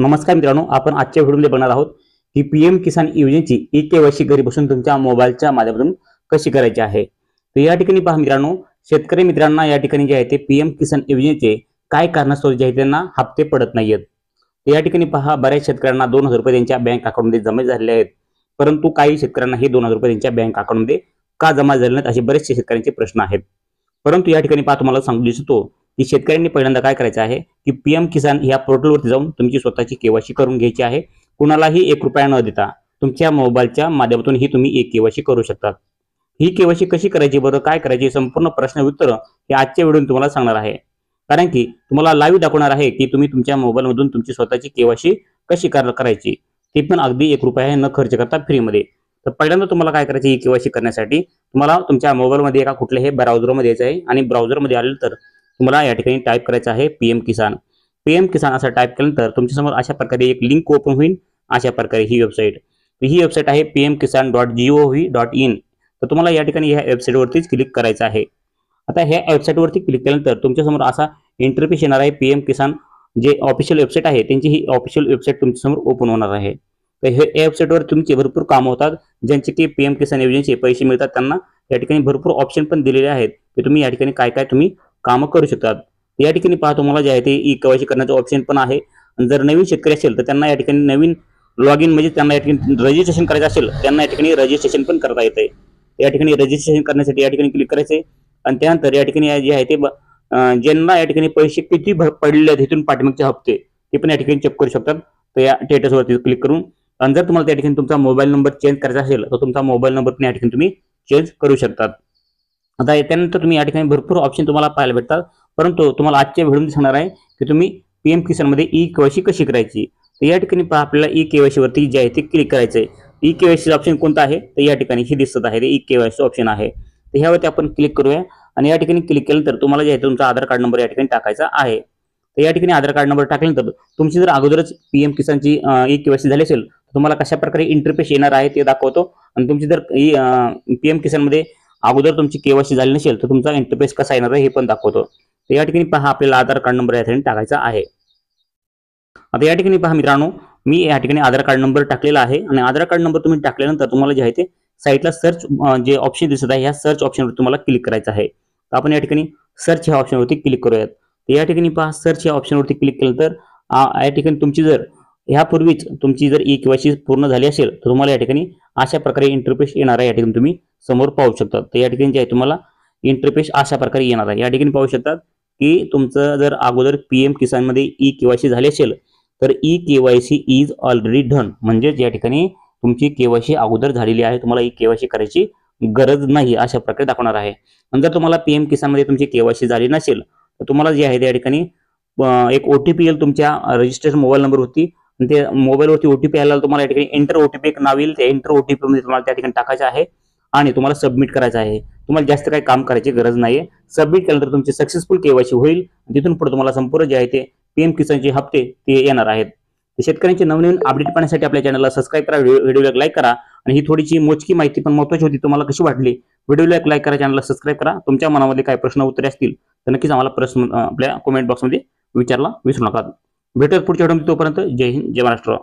नमस्कार मित्रांनो, आपण आजच्या व्हिडिओमध्ये बघणार आहोत की पीएम किसान योजनेची ई-केवायसी घरी बसून तुमच्या मोबाईलच्या माध्यमातून कशी करायची आहे। तर या ठिकाणी पहा मित्रांनो, शेतकरी मित्रांना या ठिकाणी जे आहे ते पीएम किसान योजनेचे काय कारणास्तव जे आहे त्यांना हप्ते पडत नाहीयेत। तर या ठिकाणी पहा, बऱ्याच शेतकऱ्यांना 2000 रुपये त्यांच्या बँक अकाउंटमध्ये जमा झालेले आहेत, परंतु काही शेतकऱ्यांना हे 2000 रुपये त्यांच्या बँक अकाउंटमध्ये का जमा झाले नाहीत असे बरेचसे शेतकऱ्यांचे प्रश्न आहेत। परंतु या ठिकाणी पहा, तुम्हाला सांगू इच्छितो की शेतकऱ्यांनी पहिल्यांदा काय करायचं आहे की पीएम किसान या पोर्टलवरती जाऊन तुमची स्वतःची केवायसी करून घ्यायची आहे। कुणालाही 1 रुपया न देता तुमच्या मोबाईलच्या माध्यमातून ही तुम्ही केवायसी करू शकता। ही केवायसी कशी करायची, बरं काय करायची, संपूर्ण प्रश्न उत्तर हे आजच्या व्हिडिओत तुम्हाला सांगणार आहे। कारण की तुम्हाला लाईव्ह दाखवणार आहे की तुम्ही तुमच्या मोबाईलमधून तुमची स्वतःची केवायसी कशी करायची, ते पण अगदी 1 रुपया न खर्च करता फ्रीमध्ये। तर पहिल्यांदा तुम्हाला काय करायचं, ही केवायसी करण्यासाठी तुम्हाला तुमच्या मोबाईलमध्ये एका कुठल्याही ब्राउझरमध्ये यायचं आहे आणि ब्राउझरमध्ये आल्यानंतर तुम्हाला या ठिकाणी टाइप करायचं आहे पीएम किसान। पीएम किसान असं टाइप केल्यानंतर तुमच्यासमोर अशा प्रकारे एक लिंक ओपन होईल। अशा प्रकारे ही वेबसाईट आहे pmkisan.gov.in। तर तुम्हाला या ठिकाणी ह्या वेबसाईटवरतीच क्लिक करायचं आहे। आता ह्या वेबसाईटवरती क्लिक केल्यानंतर तुमच्यासमोर असा इंटरफेस येणार आहे। पीएम किसान जे ऑफिशियल वेबसाईट आहे त्यांची ही ऑफिशियल वेबसाईट तुमच्यासमोर ओपन होणार आहे। तर हे वेबसाईटवर तुमचे भरपूर काम होतात, ज्यांचे की पीएम किसान योजनेचे पैसे मिळतात त्यांना या ठिकाणी भरपूर ऑप्शन पण दिलेले आहेत की तुम्ही या ठिकाणी काय काय तुम्ही काम करू शकतात। या ठिकाणी पहा, तुम्हाला जे आहे ते ई-केवायसी करण्याचं ऑप्शन पण आहे। जर नवीन शेतकरी असेल तर त्यांना या ठिकाणी नवीन लॉग इन म्हणजे त्यांना या ठिकाणी रजिस्ट्रेशन करायचं असेल, त्यांना या ठिकाणी रजिस्ट्रेशन पण करता येते। या ठिकाणी रजिस्ट्रेशन करण्यासाठी या ठिकाणी क्लिक करायचे आणि त्यानंतर या ठिकाणी जे आहे ते ज्यांना या ठिकाणी पैसे किती पडले तिथून पाठीमागचे हप्ते ते पण या ठिकाणी चेक करू शकतात। तर या स्टेटसवरती क्लिक करून आणि जर तुम्हाला त्या ठिकाणी तुमचा मोबाईल नंबर चेंज करायचा असेल तर तुमचा मोबाईल नंबर पण या ठिकाणी तुम्ही चेंज करू शकतात। आता त्यानंतर तुम्ही या ठिकाणी भरपूर ऑप्शन तुम्हाला पाहायला भेटतात, परंतु तुम्हाला आजच्या व्हिडिओमध्ये सांगणार आहे की तुम्ही पीएम किसान मध्ये ई-केवायसी कशी करायची। तर या ठिकाणी पहा, आपल्याला ई-केवायसी वरती जे आहे ते क्लिक करायचं आहे। ई-केवायसी ऑप्शन कोणता आहे, तर या ठिकाणी हे दिसत आहे ते ई-केवायसी ऑप्शन आहे। तर ह्यावरती आपण क्लिक करूया आणि या ठिकाणी क्लिक केल्यानंतर तुम्हाला जे आहे तुमचा आधार कार्ड नंबर या ठिकाणी टाकायचा आहे। तर या ठिकाणी आधार कार्ड नंबर टाकल्यानंतर तुमची जर अगोदरच पीएम किसानची ई-केवायसी झाली असेल तर तुम्हाला कशा प्रकारे इंटरफेस येणार आहे ते दाखवतो आणि तुमची जर पीएम किसान मध्ये अगोदर तुमची केवायसी झाली नसेल तर तुमचा इंटरफेस कसा येणार आहे हे पण दाखवतो। तर या ठिकाणी पहा, आपल्याला आधार कार्ड नंबर या ठिकाणी टाकायचा आहे। आता या ठिकाणी पहा मित्रांनो, मी या ठिकाणी आधार कार्ड नंबर टाकलेला आहे आणि आधार कार्ड नंबर तुम्ही टाकल्यानंतर तुम्हाला जे आहे ते साईटला सर्च जे ऑप्शन दिसत आहे, ह्या सर्च ऑप्शनवर तुम्हाला क्लिक करायचं आहे। तर आपण या ठिकाणी सर्च ह्या ऑप्शनवरती क्लिक करूयात। तर या ठिकाणी पहा, सर्च या ऑप्शनवरती क्लिक केल्यानंतर या ठिकाणी तुमची जर ह्यापूर्वीच तुमची जर ई-केवायसी पूर्ण झाली असेल तर तुम्हाला या ठिकाणी अशा प्रकारे इंटरफेस येणार आहे। या ठिकाणी तुम्ही समोर पाहू शकता। तर या ठिकाणी जे आहे तुम्हाला इंटरफेस अशा प्रकारे येणार आहे। या ठिकाणी पाहू शकतात की तुमचं जर अगोदर पीएम किसान मध्ये ई-केवायसी झाली असेल तर ई-केवायसी इज ऑलरेडी डन, म्हणजे या ठिकाणी तुमची केवायसी अगोदर झालेली आहे, तुम्हाला ई-केवायसी करायची गरज नाही अशा प्रकारे दाखवणार आहे। आणि जर तुम्हाला पीएम किसान मध्ये तुमची केवायसी झाली नसेल तर तुम्हाला जे आहे त्या ठिकाणी एक ओटीपी येईल तुमच्या रजिस्टर्ड मोबाईल नंबर होती आणि ते मोबाईलवरती ओटीपी आला तुम्हाला या ठिकाणी एंटर ओटीपी एक नाव येईल, त्या एंटर ओटीपी मध्ये तुम्हाला त्या ठिकाणी टाकायचं आहे आणि तुम्हाला सबमिट करायचं आहे। तुम्हाला जास्त काही काम करायची गरज नाहीये। सबमिट केल्यानंतर तुमची सक्सेसफुल केवायसी होईल। तिथून पुढे तुम्हाला संपूर्ण जे आहे ते पीएम किसानचे हप्ते ते येणार आहेत। शेतकऱ्यांचे नवनवीन अपडेट पाहण्यासाठी आपल्या चॅनलला सबस्क्राईब करा, व्हिडिओला लाईक करा आणि ही थोडीशी मोजकी माहिती पण महत्त्वाची होती, तुम्हाला कशी वाटली, व्हिडिओला लाईक करा, चॅनलला सबस्क्राईब करा। तुमच्या मनामध्ये काय प्रश्न उत्तरे असतील तर नक्कीच आम्हाला प्रश्न आपल्या कमेंट बॉक्समध्ये विचारला विसरू नका। भेटूयात पुढच्या व्हिडिओमध्ये, तोपर्यंत जय हिंद, जय महाराष्ट्र।